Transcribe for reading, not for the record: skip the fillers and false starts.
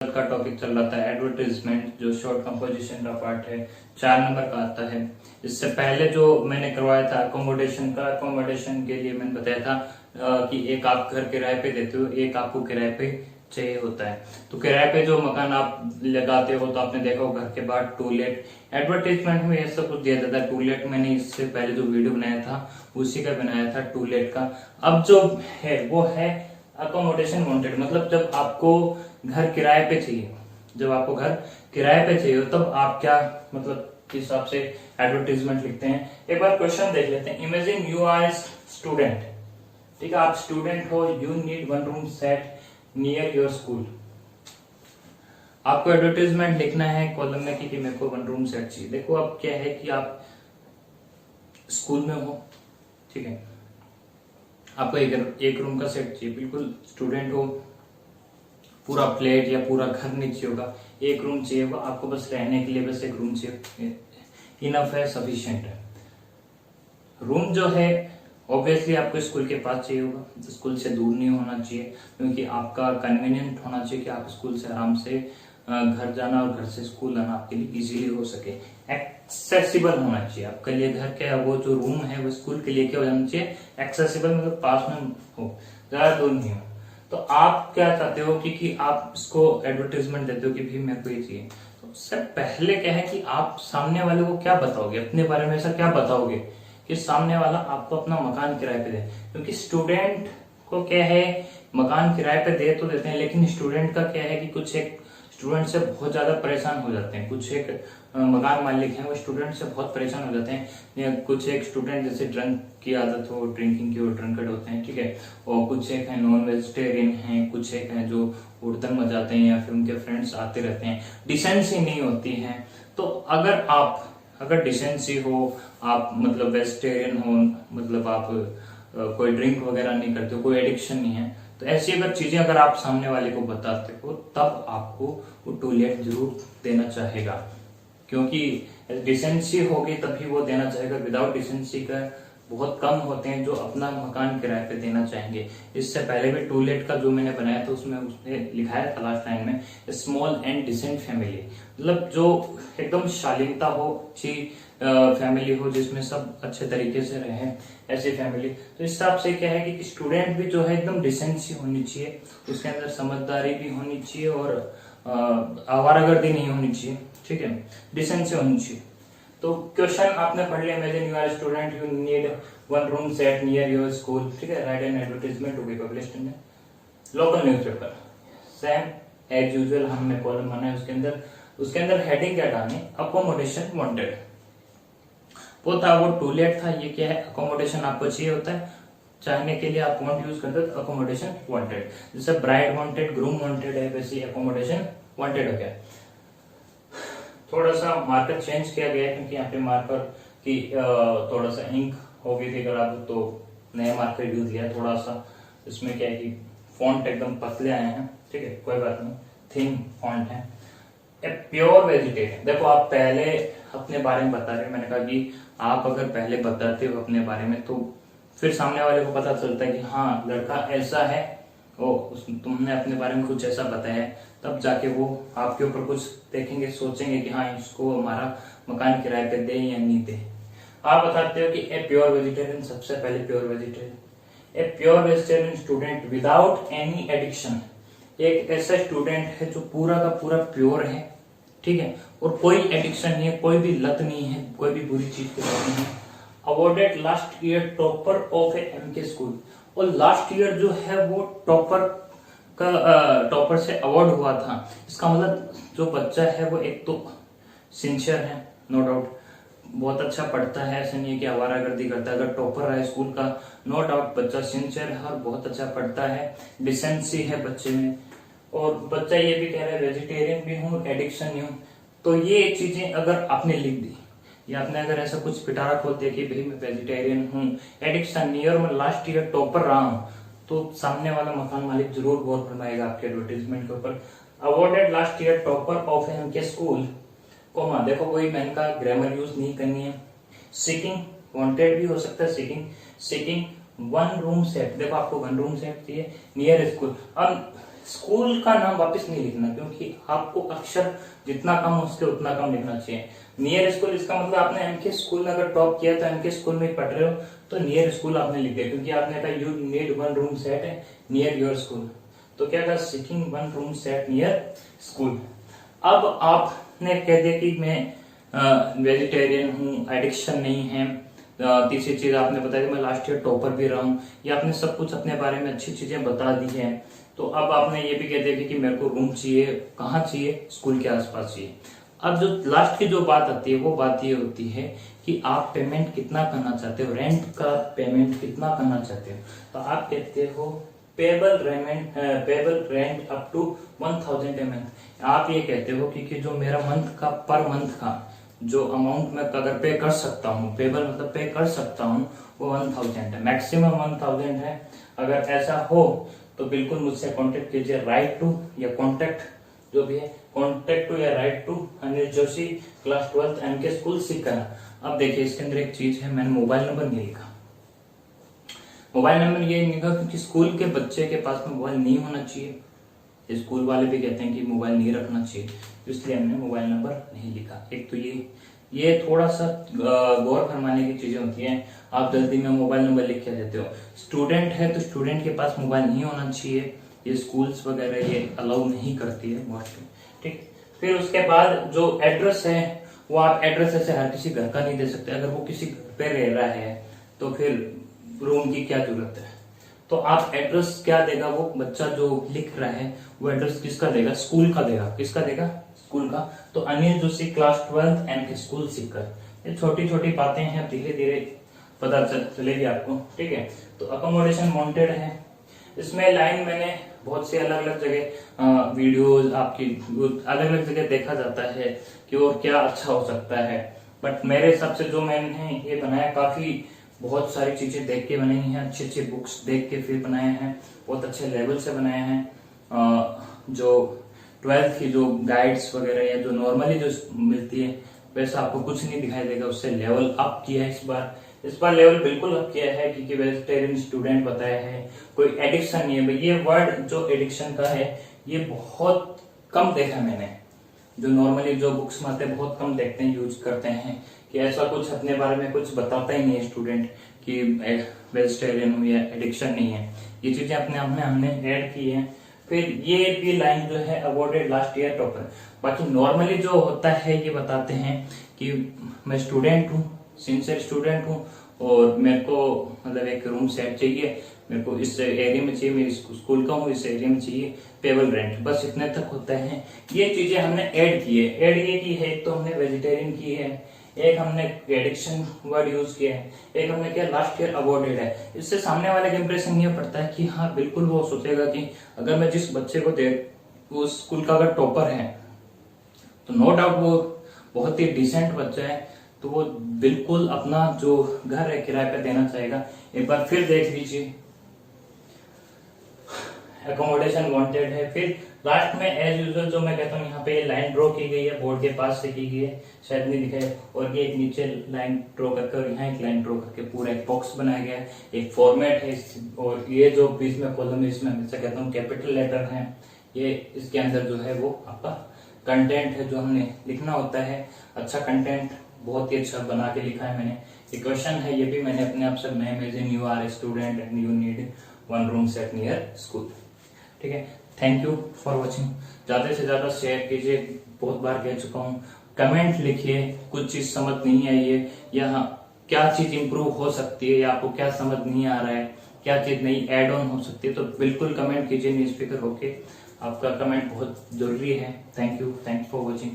कल का टॉपिक चल रहा था एडवर्टाइजमेंट, जो शॉर्ट कंपोजिशन का पार्ट है 4 नंबर का आता है। इससे पहले जो मैंने करवाया था अकोमोडेशन का, अकोमोडेशन के लिए मैंने बताया था कि एक आप घर किराए पे देते हो, एक आपको किराए पे चाहिए होता है। तो किराए पे जो मकान आप लगाते हो तो आपने देखा हो घर के बाहर टू लेट, एडवर्टाइजमेंट में ऐसा कुछ दिया जाता है टू लेट। मैंने इससे पहले जो वीडियो बनाया था उसी का बनाया था टू लेट का। अब जो है वो है अकोमोडेशन वांटेड, मतलब जब आपको घर किराए पे चाहिए, जब आपको घर किराए पे चाहिए तब आप क्या मतलब किस हिसाब से एडवर्टाइजमेंट लिखते हैं। एक बार क्वेश्चन देख लेते हैं। इमेजिन यू आर स्टूडेंट, ठीक है, आप स्टूडेंट हो, you need 1 room set near your school. आपको एडवर्टाइजमेंट लिखना है कॉलम में कि मेरे को 1 रूम सेट चाहिए। देखो अब क्या है कि आप स्कूल में हो, ठीक है, आपको एक रूम का सेट चाहिए, बिल्कुल स्टूडेंट हो, पूरा फ्लैट या पूरा घर नहीं चाहिए होगा, एक रूम चाहिए होगा आपको, बस रहने के लिए बस एक रूम चाहिए, इनफ है, सफिशिएंट है। रूम जो है ऑब्वियसली आपको स्कूल के पास चाहिए होगा, स्कूल से दूर नहीं होना चाहिए, क्योंकि आपका कन्वीनियंट होना चाहिए कि आप स्कूल से आराम से घर जाना और घर से स्कूल आना आपके लिए इजीली हो सके। एक्सेसिबल होना चाहिए आपके लिए घर के, वो जो रूम है वो स्कूल के लिए क्या हो जाना चाहिए, एक्सेसिबल, मतलब पास में हो, ज्यादा दूर नहीं हो। तो आप क्या चाहते हो कि आप इसको एडवर्टाइजमेंट देते हो कि भाई मेरे को ये चाहिए, तो उससे पहले क्या है कि आप सामने वाले को क्या बताओगे, अपने बारे में ऐसा क्या बताओगे कि सामने वाला आपको अपना मकान किराए पे दे। क्योंकि स्टूडेंट को क्या है, मकान किराए पे दे तो देते हैं, लेकिन स्टूडेंट का क्या है कि कुछ एक स्टूडेंट से बहुत ज्यादा परेशान हो जाते हैं। कुछ एक मकान मालिक हैं वो स्टूडेंट से बहुत परेशान हो जाते हैं, या कुछ एक स्टूडेंट जैसे ड्रंक की आदत हो, ड्रिंकिंग की, वो ड्रंकर्ड होते हैं, ठीक है, और कुछ एक है नॉन वेजिटेरियन हैं, कुछ एक है जो उड़दम मचाते हैं, या फिर उनके फ्रेंड्स आते रहते हैं, डिसेंसी नहीं होती है। तो अगर डिसेंसी हो, आप मतलब वेजिटेरियन हो, मतलब आप कोई ड्रिंक वगैरह नहीं करते हो, कोई एडिक्शन नहीं है, तो ऐसी अगर चीजें अगर आप सामने वाले को बताते हो तब आपको वो टू लेट जरूर देना चाहेगा, क्योंकि डिसेंसी होगी तभी वो देना चाहेगा। विदाउट डिसेंसी का बहुत कम होते हैं जो अपना मकान किराए पे देना चाहेंगे। इससे पहले भी टू लेट का जो मैंने बनाया था उसमें उसने लिखा है था लास्ट टाइम में, स्मॉल एंड डिसेंट फैमिली, मतलब जो एकदम शालीनता हो, अच्छी फैमिली हो, जिसमें सब अच्छे तरीके से रहे, ऐसी फैमिली। तो इस हिसाब से क्या है कि स्टूडेंट भी जो है एकदम डिसेंसी होनी चाहिए, उसके अंदर समझदारी भी होनी चाहिए और आवारागर्दी नहीं होनी चाहिए, ठीक है, डिसेंसी होनी चाहिए। तो क्वेश्चन आपने पढ़ लिया, imagine you are student, you need 1 room set near your school, ठीक है, right an advertisement to be published in local newspaper. Same as usual हमने कॉलम बनाया, उसके अंदर हेडिंग क्या डालनी, अकोमोडेशन वांटेड। वो था, वो टू लेट था, ये क्या है, अकोमोडेशन आपको चाहिए होता है, चाहने के लिए आप वांट यूज करते हो, अकोमोडेशन वांटेड। जैसे ब्राइड वांटेड, ग्रूम वांटेड है, वैसे अकोमोडेशन वांटेड हो गया। थोड़ा सा मार्कर चेंज किया गया क्योंकि यहाँ पे मार्कर की थोड़ा सा इंक हो गई थी खराब, तो नया मार्कर यूज लिया थोड़ा सा। इसमें क्या है कि फॉन्ट एकदम पतले आए हैं, ठीक है, कोई बात नहीं, थिन फॉन्ट है। ए प्योर वेजिटेरियन, देखो आप पहले अपने बारे में बता रहे, मैंने कहा कि आप अगर पहले बताते हो अपने बारे में तो फिर सामने वाले को पता चलता है कि हाँ लड़का ऐसा है, तुमने अपने बारे में कुछ ऐसा बताया, तब जाके वो आपके ऊपर कुछ देखेंगे, सोचेंगे कि हाँ इसको हमारा मकान किराए पे दे या नहीं दे। आप बताते हो कि ए प्योर वेजिटेरियन, सबसे पहले pure vegetarian, a pure vegetarian student without any addiction, एक ऐसा स्टूडेंट है जो पूरा का पूरा प्योर है, ठीक है, और कोई एडिक्शन नहीं है, कोई भी लत नहीं है, कोई भी बुरी चीज की लत नहीं है। Awarded last year topper of A MK school, और लास्ट ईयर जो है वो टॉपर से अवार्ड हुआ था। इसका मतलब जो बच्चा है वो एक तो सिंसियर है, नो डाउट, बहुत अच्छा पढ़ता है, ऐसा नहीं है कि आवारागर्दी करता है। अगर टॉपर रहा स्कूल का, नो डाउट बच्चा सिंसियर है और बहुत अच्छा पढ़ता है, डिसेंसी है बच्चे में, और बच्चा ये भी कह रहा है वेजिटेरियन भी हूँ, एडिक्शन नहीं हूँ। तो ये चीजें अगर आपने लिख दी, या आपने अगर ऐसा कुछ पिटारा खोल दिया कि भाई मैं वेजिटेरियन हूँ, एडिक्शन नहीं, और मैं लास्ट ईयर टॉपर रहा हूँ, तो सामने वाला मकान मालिक जरूर गौर फरमाएगा आपके एडवर्टाइजमेंट के ऊपर। Awarded last year topper of MK school, comma, देखो वही मैंने कहा ग्रामर यूज नहीं करनी है। सीकिंग वांटेड भी हो सकता है, सीकिंग 1 रूम सेट, देखो आपको 1 रूम सेट चाहिए नियर स्कूल। अब स्कूल का नाम वापस नहीं लिखना, क्योंकि आपको अक्षर जितना कम हो उसके उतना कम लिखना चाहिए। नियर स्कूल, इसका मतलब आपने एमके स्कूल में अगर टॉप किया तो एमके स्कूल में पढ़ रहे हो तो नियर स्कूल आपने लिख दिया, क्योंकि आपने कहा you need one room set near your school, तो क्या कहा seeking one room set near school. अब आपने कह दिया कि मैं वेजिटेरियन हूँ, एडिक्शन नहीं है। तीसरी चीज आपने बताया कि मैं लास्ट ईयर टॉपर भी रहा हूँ। ये आपने सब कुछ अपने बारे में अच्छी चीजें बता दी है। तो अब आपने ये भी कह दिया कि मेरे को रूम चाहिए, कहाँ चाहिए, स्कूल के आसपास चाहिए। अब जो लास्ट की जो बात आती है वो बात ये होती है कि आप पेमेंट कितना करना चाहते हो, रेंट का पेमेंट कितना करना चाहते हो। तो आप कहते हो payable rent up to 1000 a month। आप ये कहते हो कि जो मेरा मंथ का पर मंथ का जो अमाउंट मैं अगर पे कर सकता हूँ, पेबल मतलब पे कर सकता हूँ, वो 1000 है, मैक्सिमम 1000 है। अगर ऐसा हो तो बिल्कुल मुझसे कांटेक्ट कीजिए, राइट टू या कांटेक्ट जो भी है, कांटेक्ट टू या write to Anil Joshi, class 12th MK school Sikar. अब देखिए इसके अंदर एक चीज है, मैंने मोबाइल नंबर नहीं लिखा। मोबाइल नंबर ये नहीं लिखा क्योंकि स्कूल के बच्चे के पास में मोबाइल नहीं होना चाहिए। स्कूल वाले भी कहते हैं कि मोबाइल नहीं रखना चाहिए, इसलिए हमने मोबाइल नंबर नहीं लिखा। एक तो ये थोड़ा सा गौर फरमाने की चीजें होती हैं। आप जल्दी में मोबाइल नंबर लिख के देते हो। स्टूडेंट है तो स्टूडेंट के पास मोबाइल नहीं होना चाहिए, ये स्कूल्स वगैरह ये अलाउ नहीं करती है मोस्टली, ठीक। फिर उसके बाद जो एड्रेस है वो आप एड्रेस ऐसे हर किसी घर का नहीं दे सकते। अगर वो किसी घर पे रह रहा है तो फिर रूम की क्या जरूरत है। तो आप एड्रेस क्या देगा वो बच्चा जो लिख रहा है, वो एड्रेस किसका देगा, स्कूल का देगा। किसका देगा, स्कूल का। तो Anil Joshi class 12th MK school Sikar. ये छोटी छोटी बातें हैं, धीरे धीरे पता चलेगी आपको, ठीक है। तो अकोमोडेशन वांटेड है, इसमें लाइन मैंने बहुत से अलग अलग जगह वीडियोस आपकी अलग अलग जगह देखा जाता है कि और क्या अच्छा हो सकता है। बट मेरे हिसाब से जो मैंने ये बनाया, काफी बहुत सारी चीजें देख के बनाई हैं, अच्छी अच्छी बुक्स देख के फिर बनाए हैं, बहुत अच्छे लेवल से बनाए हैं। जो 12th की जो गाइड्स वगैरह या जो नॉर्मली जो मिलती है वैसा आपको कुछ नहीं दिखाई देगा, उससे लेवल अप किया है इस बार लेवल बिल्कुल अप किया है, क्योंकि वेजिटेरियन स्टूडेंट बताया है, कोई एडिक्शन नहीं है भाई। ये वर्ड जो एडिक्शन का है ये बहुत कम देखा मैंने, जो नॉर्मली जो बुक्स में आते हैं बहुत कम देखते हैं, यूज करते हैं कि ऐसा कुछ अपने बारे में कुछ बताता ही नहीं है स्टूडेंट कि वेजिटेरियन हूँ या एडिक्शन नहीं है। ये चीजें अपने आप में हमने ऐड की है। फिर ये भी लाइन जो है अवॉर्डेड लास्ट ईयर टॉपर। बाकी नॉर्मली जो होता है ये बताते हैं कि मैं स्टूडेंट हूँ, सिंसियर स्टूडेंट हूँ और मेरे को मतलब एक रूम सेट चाहिए, मेरे को इस एरिया में चाहिए, मेरी स्कूल का हूँ इस एरिया में चाहिए, पेबल रेंट, बस इतने तक होता है। ये चीजें हमने ऐड की है। ऐड ये की है, एक तो हमने वेजिटेरियन की है, एक हमने एडिक्शन वर्ड यूज किया है, एक हमने क्या लास्ट ईयर अवॉर्डेड है। इससे सामने वाले का इंप्रेशन ये पड़ता है कि हाँ बिल्कुल वो सोचेगा कि अगर मैं जिस बच्चे को दे वो स्कूल का अगर टॉपर है तो नो डाउट वो बहुत ही डिसेंट बच्चा है, तो वो बिल्कुल अपना जो घर है किराए पे देना चाहेगा। एक बार फिर देख लीजिए, एकोमोडेशन वांटेड है। फिर लास्ट में एज यूजुअल जो मैं कहता हूँ यहाँ पे ये लाइन ड्रॉ की गई है, बोर्ड के पास से की गई है, शायद नहीं दिखा है। और ये एक नीचे लाइन ड्रॉ करके और यहाँ एक लाइन ड्रॉ करके पूरा एक बॉक्स बनाया गया है, एक फॉर्मेट है। और ये जो बीच में कॉलम है इसमें हमेशा कहता हूँ कैपिटल लेटर है। ये इसके अंदर जो है वो आपका कंटेंट है जो हमने लिखना होता है। अच्छा कंटेंट बहुत ही अच्छा बना के लिखा है मैंने। ये क्वेश्चन है, ये भी मैंने अपने आप से बनाया। Imagine you are a student and you need one room set near school, ठीक है। Thank you for watching. ज्यादा से ज्यादा शेयर कीजिए, बहुत बार कह चुका हूँ। कमेंट लिखिए, कुछ चीज समझ नहीं आई है या क्या चीज इंप्रूव हो सकती है या आपको क्या समझ नहीं आ रहा है, क्या चीज नई एड ऑन हो सकती है, तो बिल्कुल कमेंट कीजिए न्यूज़ स्पीकर होके। आपका कमेंट बहुत जरूरी है। Thank you, thanks for watching.